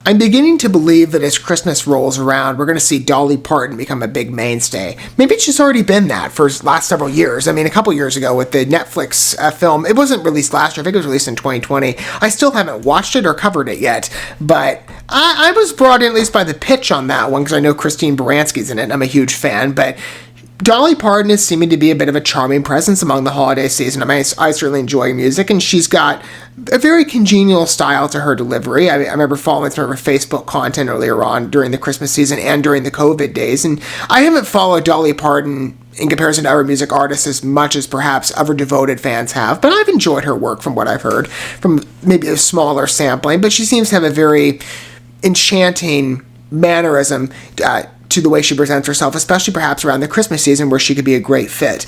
I'm beginning to believe that as Christmas rolls around, we're going to see Dolly Parton become a big mainstay. Maybe she's already been that for the last several years. I mean, a couple years ago with the Netflix film, it wasn't released last year. I think it was released in 2020. I still haven't watched it or covered it yet, but I was brought in at least by the pitch on that one because I know Christine Baranski's in it and I'm a huge fan, but Dolly Parton is seeming to be a bit of a charming presence among the holiday season. I mean, I certainly enjoy music, and she's got a very congenial style to her delivery. I remember following some of her Facebook content earlier on during the Christmas season and during the COVID days, and I haven't followed Dolly Parton in comparison to other music artists as much as perhaps other devoted fans have, but I've enjoyed her work from what I've heard, from maybe a smaller sampling, but she seems to have a very enchanting mannerism to the way she presents herself, especially perhaps around the Christmas season where she could be a great fit.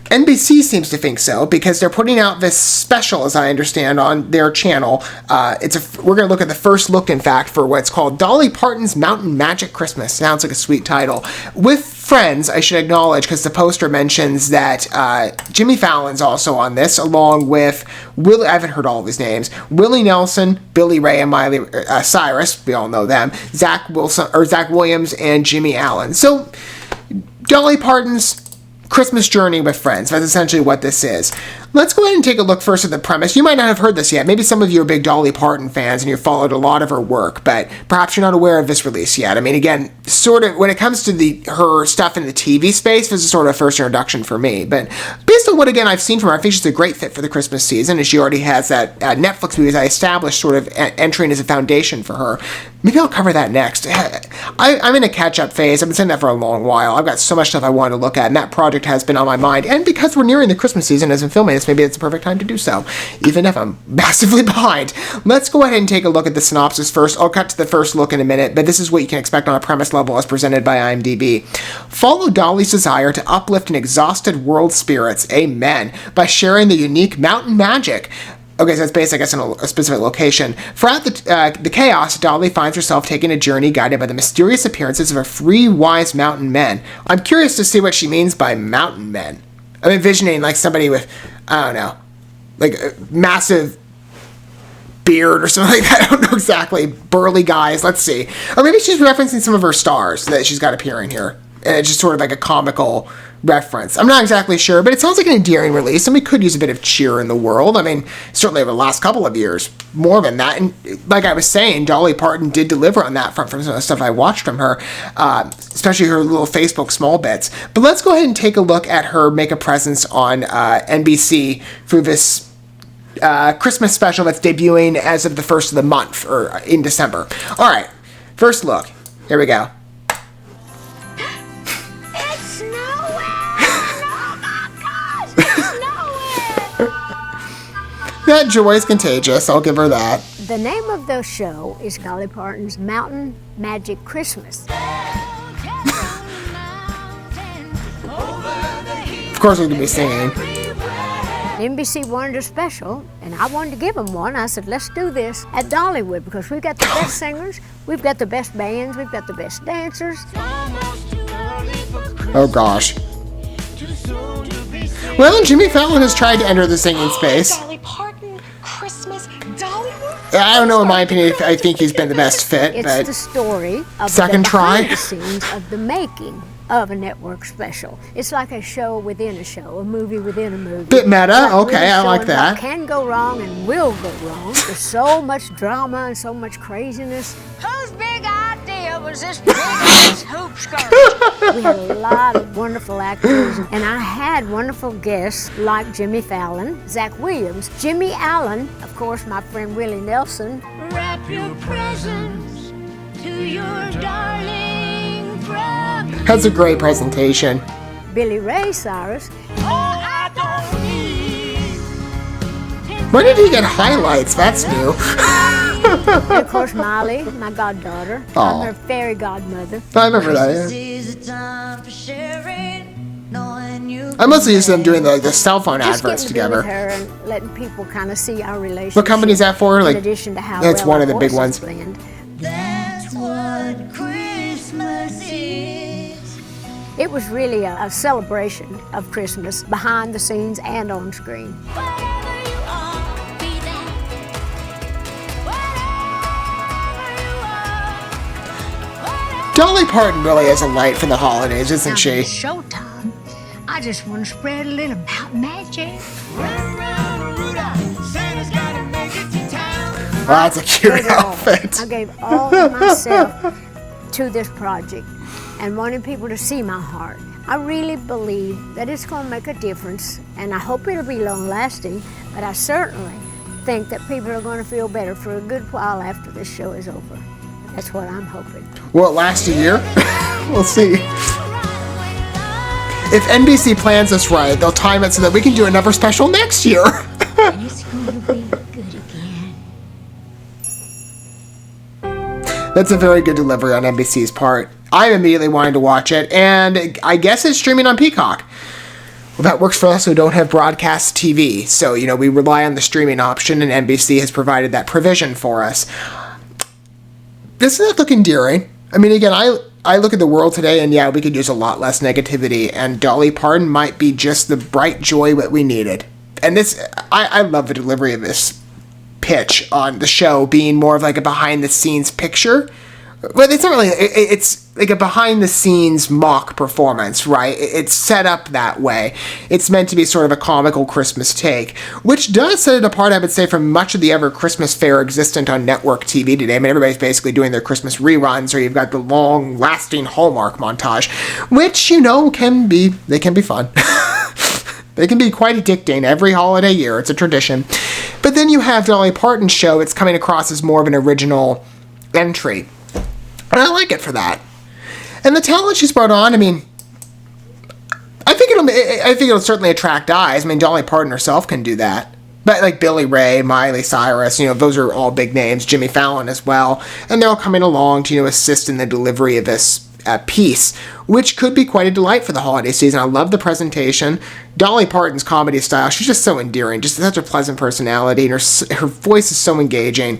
NBC seems to think so because they're putting out this special, as I understand, on their channel. We're going to look at the first look, in fact, for what's called Dolly Parton's Mountain Magic Christmas. Sounds like a sweet title. With friends, I should acknowledge, because the poster mentions that Jimmy Fallon's also on this, along with I haven't heard all of his names, Willie Nelson, Billy Ray, and Miley Cyrus, we all know them, Zach Williams, and Jimmy Allen. So, Dolly Parton's Christmas journey with friends. That's essentially what this is. Let's go ahead and take a look first at the premise. You might not have heard this yet. Maybe some of you are big Dolly Parton fans and you've followed a lot of her work, but perhaps you're not aware of this release yet. I mean, again, sort of when it comes to her stuff in the TV space, this is sort of a first introduction for me. But based on what, again, I've seen from her, I think she's a great fit for the Christmas season, and she already has that Netflix movie, as I established, sort of entering as a foundation for her. Maybe I'll cover that next. I'm in a catch-up phase. I've been saying that for a long while. I've got so much stuff I want to look at, and that project has been on my mind. And because we're nearing the Christmas season as I'm filming this, maybe it's the perfect time to do so, even if I'm massively behind. Let's go ahead and take a look at the synopsis first. I'll cut to the first look in a minute, but this is what you can expect on a premise level as presented by IMDb. Follow Dolly's desire to uplift an exhausted world spirits, amen, by sharing the unique mountain magic. Okay, so it's based, I guess, in a specific location. Throughout the chaos, Dolly finds herself taking a journey guided by the mysterious appearances of three wise mountain men. I'm curious to see what she means by mountain men. I'm envisioning, like, somebody with, I don't know, like a massive beard or something like that. I don't know exactly. Burly guys. Let's see. Or maybe she's referencing some of her stars that she's got appearing here. And it's just sort of like a comical reference. I'm not exactly sure, but it sounds like an endearing release, and we could use a bit of cheer in the world. I mean, certainly over the last couple of years, more than that. And like I was saying, Dolly Parton did deliver on that front from some of the stuff I watched from her, especially her little Facebook small bits. But let's go ahead and take a look at her make a presence on NBC through this Christmas special that's debuting as of the first of the month, or in December. All right, first look. Here we go. That joy is contagious, I'll give her that. The name of the show is Dolly Parton's Mountain Magic Christmas. Of course we're going to be singing. NBC wanted a special, and I wanted to give them one. I said, let's do this at Dollywood, because we've got the best singers, we've got the best bands, we've got the best dancers. Oh gosh. Well, Jimmy Fallon has tried to enter the singing space. Dolly Parton, Christmas, Dollywood? I don't know, in my opinion, I think he's been the best fit, but it's the story of second the try behind the scenes of the making of a network special. It's like a show within a show, a movie within a movie. Bit meta, like okay, really I like showing that. What can go wrong and will go wrong. There's so much drama and so much craziness. Whose big idea was this big ass hoop skirt? We had a lot of wonderful actors, and I had wonderful guests like Jimmy Fallon, Zach Williams, Jimmy Allen, of course, my friend Willie Nelson. Wrap your presents to your darling friend. That's a great presentation. Billy Ray Cyrus. When did he get highlights? That's new. And of course, Miley, my goddaughter. I'm her fairy godmother. I remember that, yeah. I mostly used to them doing the cell phone adverts together. With her and letting people kind of see our relationship. What company is that for? Like, in addition to how that's well one of the big ones. Planned. That's what Christmas is. It was really a celebration of Christmas behind the scenes and on screen. Dolly Parton really is a light for the holidays, isn't Now she? it's showtime. I just want to spread a little about magic. Well, that's a cute Gave it all. outfit. I gave all of myself to this project and wanting people to see my heart. I really believe that it's going to make a difference, and I hope it'll be long lasting, but I certainly think that people are going to feel better for a good while after this show is over. That's what I'm hoping. Will it last a year? We'll see. If NBC plans this right, they'll time it so that we can do another special next year. It's going to be good again. That's a very good delivery on NBC's part. I immediately wanted to watch it, and I guess it's streaming on Peacock. Well, that works for us who don't have broadcast TV. So, we rely on the streaming option, and NBC has provided that provision for us. Doesn't that look endearing? I mean, again, I look at the world today, and yeah, we could use a lot less negativity, and Dolly Parton might be just the bright joy that we needed. And this, I love the delivery of this pitch on the show being more of like a behind-the-scenes picture. But it's not really, it's like a behind-the-scenes mock performance, right? It's set up that way. It's meant to be sort of a comical Christmas take, which does set it apart, I would say, from much of the ever Christmas fare existent on network TV today. I mean, everybody's basically doing their Christmas reruns, or you've got the long-lasting Hallmark montage, which, can be fun. They can be quite addicting every holiday year. It's a tradition. But then you have Dolly Parton's show. It's coming across as more of an original entry. And I like it for that. And the talent she's brought on, I mean, I think it'll certainly attract eyes. I mean, Dolly Parton herself can do that. But like Billy Ray, Miley Cyrus, those are all big names. Jimmy Fallon as well. And they're all coming along to, assist in the delivery of this piece, which could be quite a delight for the holiday season. I love the presentation. Dolly Parton's comedy style, she's just so endearing, just such a pleasant personality, and her voice is so engaging.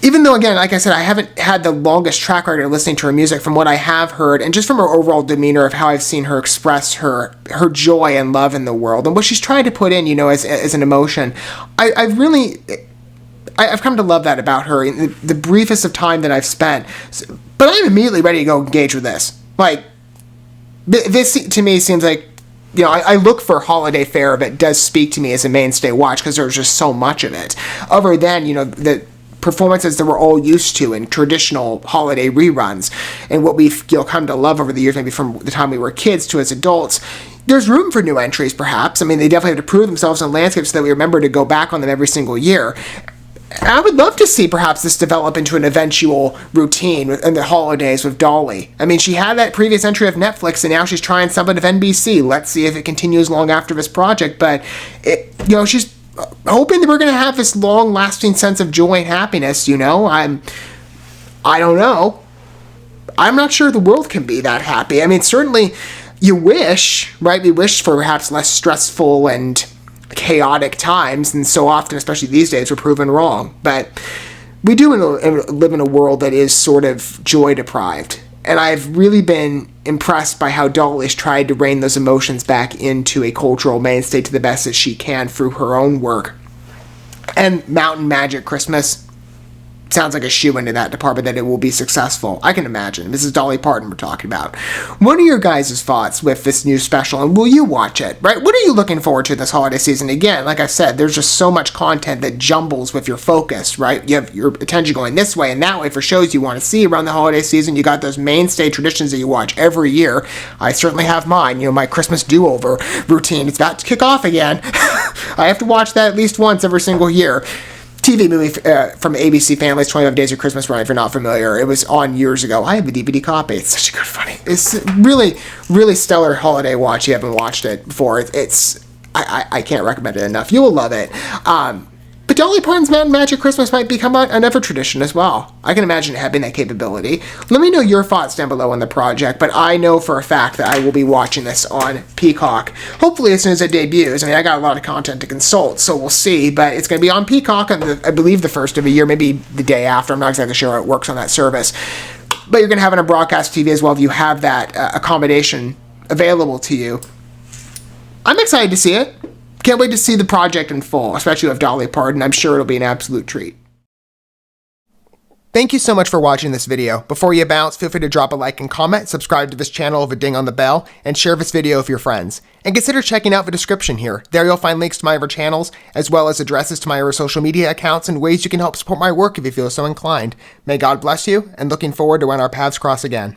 Even though, again, like I said, I haven't had the longest track record of listening to her music, from what I have heard, and just from her overall demeanor of how I've seen her express her joy and love in the world, and what she's trying to put in, as an emotion, I've come to love that about her in the briefest of time that I've spent. But I'm immediately ready to go engage with this. Like, this to me seems like, I look for holiday fare that does speak to me as a mainstay watch, because there's just so much of it. Other than, the performances that we're all used to in traditional holiday reruns, and what we've come to love over the years, maybe from the time we were kids to as adults. There's room for new entries, perhaps. I mean, they definitely have to prove themselves in the landscape so that we remember to go back on them every single year. I would love to see perhaps this develop into an eventual routine in the holidays with Dolly. I mean, she had that previous entry of Netflix, and now she's trying something of NBC. Let's see if it continues long after this project. But, she's hoping that we're going to have this long-lasting sense of joy and happiness, I don't know. I'm not sure the world can be that happy. I mean, certainly you wish, right? We wish for perhaps less stressful and chaotic times, and so often, especially these days, we're proven wrong. But we do live in a world that is sort of joy deprived, and I've really been impressed by how Dolly's tried to rein those emotions back into a cultural mainstay to the best that she can through her own work. And Mountain Magic Christmas sounds like a shoe into that department, that it will be successful. I can imagine. This is Dolly Parton we're talking about. What are your guys' thoughts with this new special, and will you watch it, right? What are you looking forward to this holiday season? Again, like I said, there's just so much content that jumbles with your focus, right? You have your attention going this way and that way for shows you want to see around the holiday season. You got those mainstay traditions that you watch every year. I certainly have mine. My Christmas do-over routine. It's about to kick off again. I have to watch that at least once every single year. TV movie from ABC Family's 25 Days of Christmas Run, if you're not familiar. It was on years ago. I have a DVD copy. It's such a good, funny. It's really, really stellar holiday watch. You haven't watched it before. I can't recommend it enough. You will love it. But Dolly Parton's Mountain Magic Christmas might become another tradition as well. I can imagine it having that capability. Let me know your thoughts down below on the project, but I know for a fact that I will be watching this on Peacock. Hopefully as soon as it debuts. I mean, I got a lot of content to consult, so we'll see, but it's going to be on Peacock on I believe the first of the year, maybe the day after. I'm not exactly sure how it works on that service. But you're going to have it on broadcast TV as well if you have that accommodation available to you. I'm excited to see it. Can't wait to see the project in full, especially with Dolly Parton. I'm sure it'll be an absolute treat. Thank you so much for watching this video. Before you bounce, feel free to drop a like and comment, subscribe to this channel with a ding on the bell, and share this video with your friends. And consider checking out the description here. There you'll find links to my other channels, as well as addresses to my other social media accounts and ways you can help support my work if you feel so inclined. May God bless you, and looking forward to when our paths cross again.